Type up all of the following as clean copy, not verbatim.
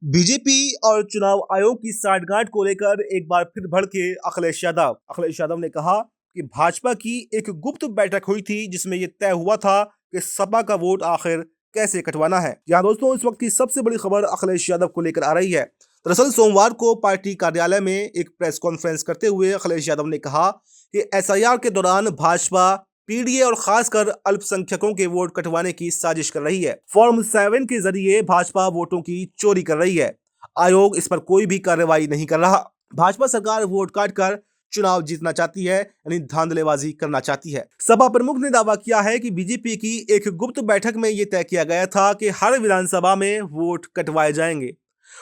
BJP और चुनाव आयोग की साठगांठ को लेकर एक बार फिर भड़के अखिलेश यादव ने कहा कि भाजपा की एक गुप्त बैठक हुई थी जिसमें यह तय हुआ था कि सपा का वोट आखिर कैसे कटवाना है। यहाँ दोस्तों इस वक्त की सबसे बड़ी खबर अखिलेश यादव को लेकर आ रही है। दरअसल सोमवार को पार्टी कार्यालय में एक प्रेस कॉन्फ्रेंस करते हुए अखिलेश यादव ने कहा कि एसआईआर के दौरान भाजपा पीडीए और खासकर अल्पसंख्यकों के वोट कटवाने की साजिश कर रही है। फॉर्म 7 के जरिए भाजपा वोटों की चोरी कर रही है। आयोग इस पर कोई भी कार्रवाई नहीं कर रहा। भाजपा सरकार वोट काटकर चुनाव जीतना चाहती है, यानी धांधलेबाजी करना चाहती है। सपा प्रमुख ने दावा किया है कि बीजेपी की एक गुप्त बैठक में यह तय किया गया था कि हर विधानसभा में वोट कटवाए जाएंगे।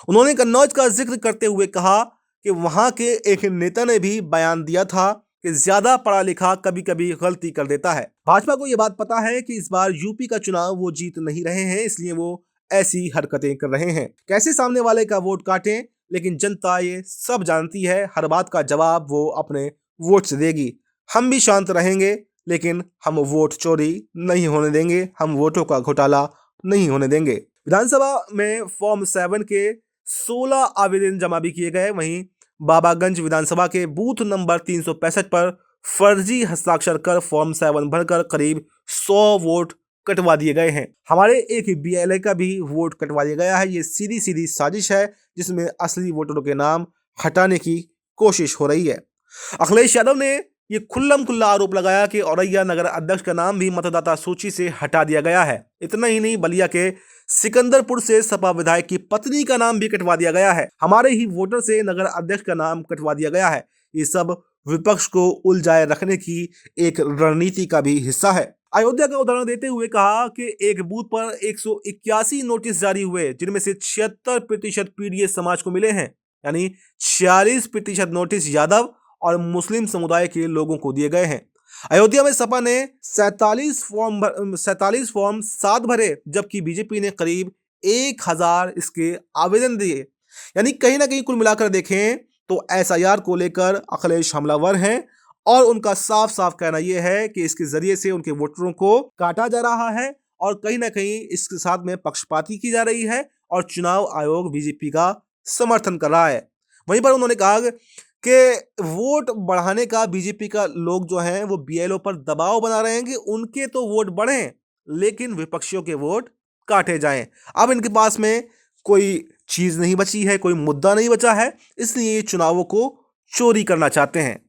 उन्होंने कन्नौज का जिक्र करते हुए कहा कि वहां के एक नेता ने भी बयान दिया था कि ज्यादा पढ़ा लिखा कभी कभी गलती कर देता है। भाजपा को यह बात पता है कि इस बार यूपी का चुनाव वो जीत नहीं रहे हैं, इसलिए वो ऐसी हरकतें कर रहे हैं। कैसे सामने वाले का वोट काटें, लेकिन जनता ये सब जानती है। हर बात का जवाब वो अपने वोट से देगी। हम भी शांत रहेंगे, लेकिन हम वोट चोरी नहीं होने देंगे, हम वोटों का घोटाला नहीं होने देंगे। विधानसभा में फॉर्म 7 के 16 आवेदन जमा भी किए गए। वहीं बाबागंज विधानसभा के बूथ नंबर 365 पर फर्जी हस्ताक्षर कर फॉर्म 7 भरकर करीब 100 वोट कटवा दिए गए हैं। हमारे एक बीएलए का भी वोट कटवा दिया गया है। ये सीधी सीधी साजिश है जिसमें असली वोटरों के नाम हटाने की कोशिश हो रही है। अखिलेश यादव ने ये खुल्लम खुल्ला आरोप लगाया कि औरैया नगर अध्यक्ष का नाम भी मतदाता सूची से हटा दिया गया है। इतना ही नहीं, बलिया के सिकंदरपुर से सपा विधायक की पत्नी का नाम भी कटवा दिया गया है। हमारे ही वोटर से नगर अध्यक्ष का नाम कटवा दिया गया है। ये सब विपक्ष को उलझाए रखने की एक रणनीति का भी हिस्सा है। अयोध्या का उदाहरण देते हुए कहा कि एक बूथ पर 181 नोटिस जारी हुए, जिनमें से 76% पीडीए समाज को मिले हैं, यानी 46% नोटिस यादव और मुस्लिम समुदाय के लोगों को दिए गए हैं। अयोध्या में सपा ने 47 फॉर्म 7 भरे, जबकि बीजेपी ने करीब 1000 इसके आवेदन दिए। यानी कहीं ना कहीं कुल मिलाकर देखें तो एसआईआर को लेकर अखिलेश हमलावर हैं और उनका साफ साफ कहना यह है कि इसके जरिए से उनके वोटरों को काटा जा रहा है और कहीं ना कहीं इसके साथ में पक्षपाती की जा रही है और चुनाव आयोग बीजेपी का समर्थन कर रहा है। वहीं पर उन्होंने कहा कि वोट बढ़ाने का बीजेपी का लोग जो हैं वो बीएलओ पर दबाव बना रहे हैं कि उनके तो वोट बढ़ें, लेकिन विपक्षियों के वोट काटे जाएं। अब इनके पास में कोई चीज नहीं बची है, कोई मुद्दा नहीं बचा है, इसलिए ये चुनावों को चोरी करना चाहते हैं।